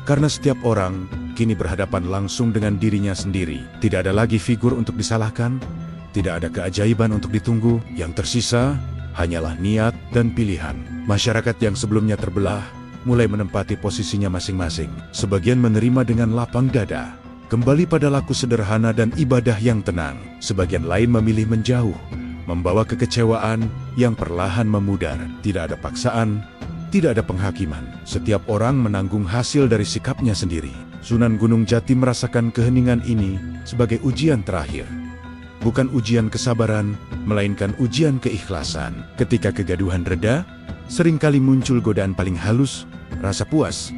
karena setiap orang kini berhadapan langsung dengan dirinya sendiri. Tidak ada lagi figur untuk disalahkan, tidak ada keajaiban untuk ditunggu. Yang tersisa hanyalah niat dan pilihan. Masyarakat yang sebelumnya terbelah mulai menempati posisinya masing-masing. Sebagian menerima dengan lapang dada, kembali pada laku sederhana dan ibadah yang tenang. Sebagian lain memilih menjauh, membawa kekecewaan yang perlahan memudar. Tidak ada paksaan, tidak ada penghakiman. Setiap orang menanggung hasil dari sikapnya sendiri. Sunan Gunung Jati merasakan keheningan ini sebagai ujian terakhir. Bukan ujian kesabaran, melainkan ujian keikhlasan. Ketika kegaduhan reda, seringkali muncul godaan paling halus, rasa puas,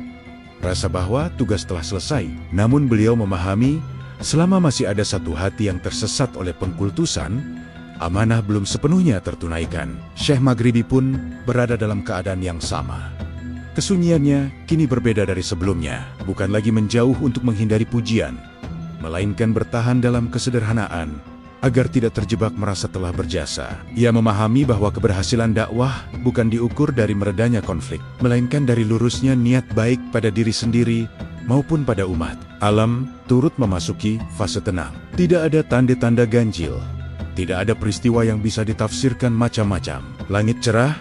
rasa bahwa tugas telah selesai. Namun beliau memahami, selama masih ada satu hati yang tersesat oleh pengkultusan, amanah belum sepenuhnya tertunaikan. Syekh Maghribi pun berada dalam keadaan yang sama. Kesunyiannya kini berbeda dari sebelumnya, bukan lagi menjauh untuk menghindari pujian, melainkan bertahan dalam kesederhanaan, agar tidak terjebak merasa telah berjasa. Ia memahami bahwa keberhasilan dakwah bukan diukur dari meredanya konflik, melainkan dari lurusnya niat baik pada diri sendiri maupun pada umat. Alam turut memasuki fase tenang. Tidak ada tanda-tanda ganjil. Tidak ada peristiwa yang bisa ditafsirkan macam-macam. Langit cerah,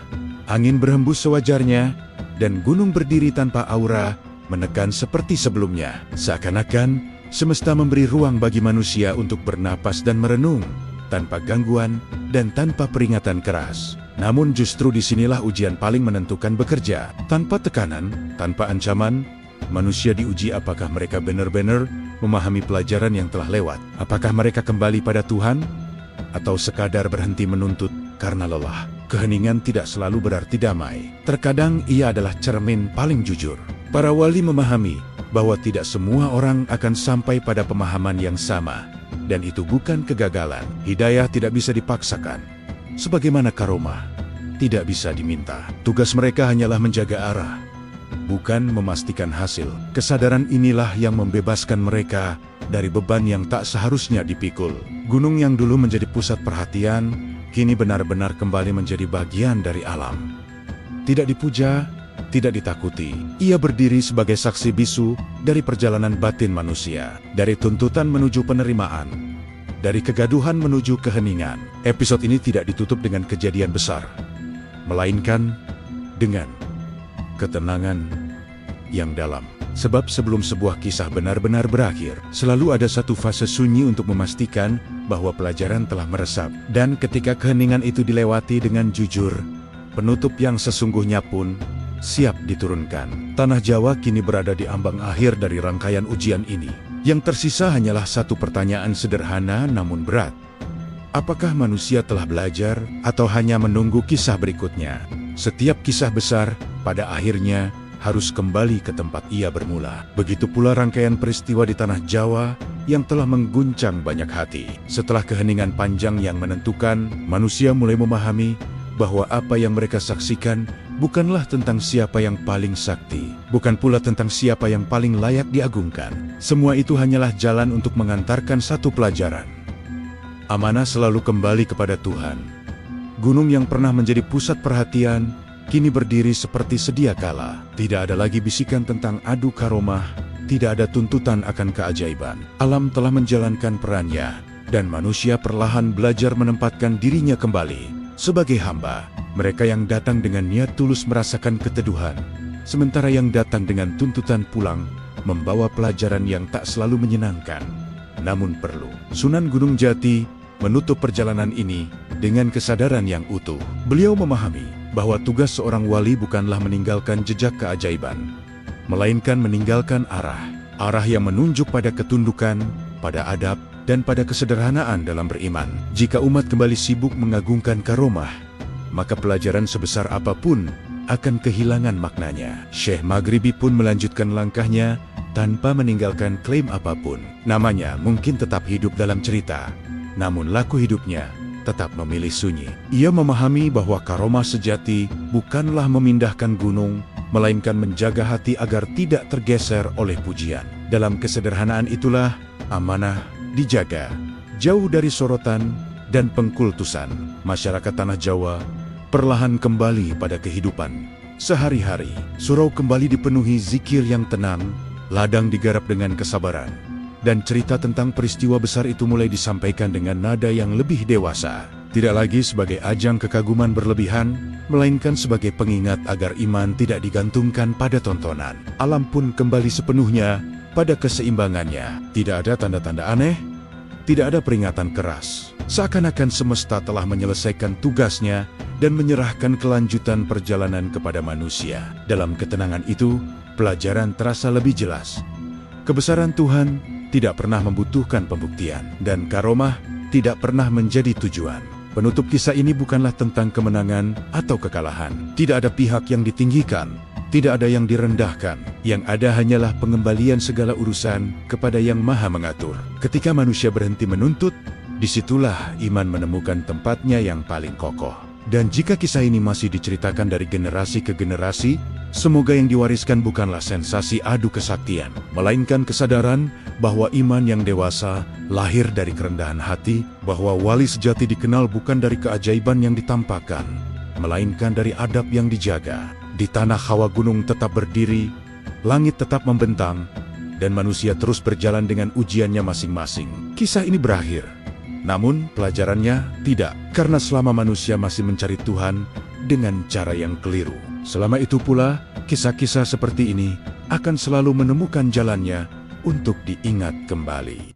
angin berhembus sewajarnya, dan gunung berdiri tanpa aura, menekan seperti sebelumnya. Seakan-akan semesta memberi ruang bagi manusia untuk bernapas dan merenung, tanpa gangguan dan tanpa peringatan keras. Namun justru disinilah ujian paling menentukan bekerja. Tanpa tekanan, tanpa ancaman, manusia diuji apakah mereka benar-benar memahami pelajaran yang telah lewat. Apakah mereka kembali pada Tuhan, atau sekadar berhenti menuntut karena lelah. Keheningan tidak selalu berarti damai. Terkadang ia adalah cermin paling jujur. Para wali memahami bahwa tidak semua orang akan sampai pada pemahaman yang sama, dan itu bukan kegagalan. Hidayah tidak bisa dipaksakan, sebagaimana karomah tidak bisa diminta. Tugas mereka hanyalah menjaga arah, bukan memastikan hasil. Kesadaran inilah yang membebaskan mereka dari beban yang tak seharusnya dipikul. Gunung yang dulu menjadi pusat perhatian, kini benar-benar kembali menjadi bagian dari alam. Tidak dipuja, tidak ditakuti. Ia berdiri sebagai saksi bisu dari perjalanan batin manusia, dari tuntutan menuju penerimaan, dari kegaduhan menuju keheningan. Episode ini tidak ditutup dengan kejadian besar, melainkan dengan ketenangan yang dalam. Sebab sebelum sebuah kisah benar-benar berakhir, selalu ada satu fase sunyi untuk memastikan bahwa pelajaran telah meresap. Dan ketika keheningan itu dilewati dengan jujur, penutup yang sesungguhnya pun siap diturunkan. Tanah Jawa kini berada di ambang akhir dari rangkaian ujian ini. Yang tersisa hanyalah satu pertanyaan sederhana namun berat. Apakah manusia telah belajar atau hanya menunggu kisah berikutnya? Setiap kisah besar pada akhirnya harus kembali ke tempat ia bermula. Begitu pula rangkaian peristiwa di Tanah Jawa yang telah mengguncang banyak hati. Setelah keheningan panjang yang menentukan, manusia mulai memahami bahwa apa yang mereka saksikan bukanlah tentang siapa yang paling sakti, bukan pula tentang siapa yang paling layak diagungkan. Semua itu hanyalah jalan untuk mengantarkan satu pelajaran. Amanah selalu kembali kepada Tuhan. Gunung yang pernah menjadi pusat perhatian kini berdiri seperti sedia kala. Tidak ada lagi bisikan tentang adu karomah, tidak ada tuntutan akan keajaiban. Alam telah menjalankan perannya, dan manusia perlahan belajar menempatkan dirinya kembali sebagai hamba. Mereka yang datang dengan niat tulus merasakan keteduhan, sementara yang datang dengan tuntutan pulang membawa pelajaran yang tak selalu menyenangkan, namun perlu. Sunan Gunung Jati menutup perjalanan ini dengan kesadaran yang utuh. Beliau memahami bahwa tugas seorang wali bukanlah meninggalkan jejak keajaiban, melainkan meninggalkan arah yang menunjuk pada ketundukan, pada adab, dan pada kesederhanaan dalam beriman. Jika umat kembali sibuk mengagungkan karomah, maka pelajaran sebesar apapun akan kehilangan maknanya. Syekh Maghribi pun melanjutkan langkahnya tanpa meninggalkan klaim apapun. Namanya mungkin tetap hidup dalam cerita, namun laku hidupnya tetap memilih sunyi. Ia memahami bahwa karomah sejati bukanlah memindahkan gunung, melainkan menjaga hati agar tidak tergeser oleh pujian. Dalam kesederhanaan itulah amanah dijaga, jauh dari sorotan dan pengkultusan. Masyarakat Tanah Jawa perlahan kembali pada kehidupan sehari-hari. Surau kembali dipenuhi zikir yang tenang, ladang digarap dengan kesabaran, dan cerita tentang peristiwa besar itu mulai disampaikan dengan nada yang lebih dewasa. Tidak lagi sebagai ajang kekaguman berlebihan, melainkan sebagai pengingat agar iman tidak digantungkan pada tontonan. Alam pun kembali sepenuhnya pada keseimbangannya. Tidak ada tanda-tanda aneh, tidak ada peringatan keras. Seakan-akan semesta telah menyelesaikan tugasnya dan menyerahkan kelanjutan perjalanan kepada manusia. Dalam ketenangan itu, pelajaran terasa lebih jelas. Kebesaran Tuhan tidak pernah membutuhkan pembuktian, dan karomah tidak pernah menjadi tujuan. Penutup kisah ini bukanlah tentang kemenangan atau kekalahan. Tidak ada pihak yang ditinggikan, tidak ada yang direndahkan. Yang ada hanyalah pengembalian segala urusan kepada Yang Maha Mengatur. Ketika manusia berhenti menuntut, disitulah iman menemukan tempatnya yang paling kokoh. Dan jika kisah ini masih diceritakan dari generasi ke generasi, semoga yang diwariskan bukanlah sensasi adu kesaktian, melainkan kesadaran bahwa iman yang dewasa lahir dari kerendahan hati, bahwa wali sejati dikenal bukan dari keajaiban yang ditampakkan, melainkan dari adab yang dijaga. Di tanah Hawa gunung tetap berdiri, langit tetap membentang, dan manusia terus berjalan dengan ujiannya masing-masing. Kisah ini berakhir. Namun pelajarannya tidak, karena selama manusia masih mencari Tuhan dengan cara yang keliru. Selama itu pula, kisah-kisah seperti ini akan selalu menemukan jalannya untuk diingat kembali.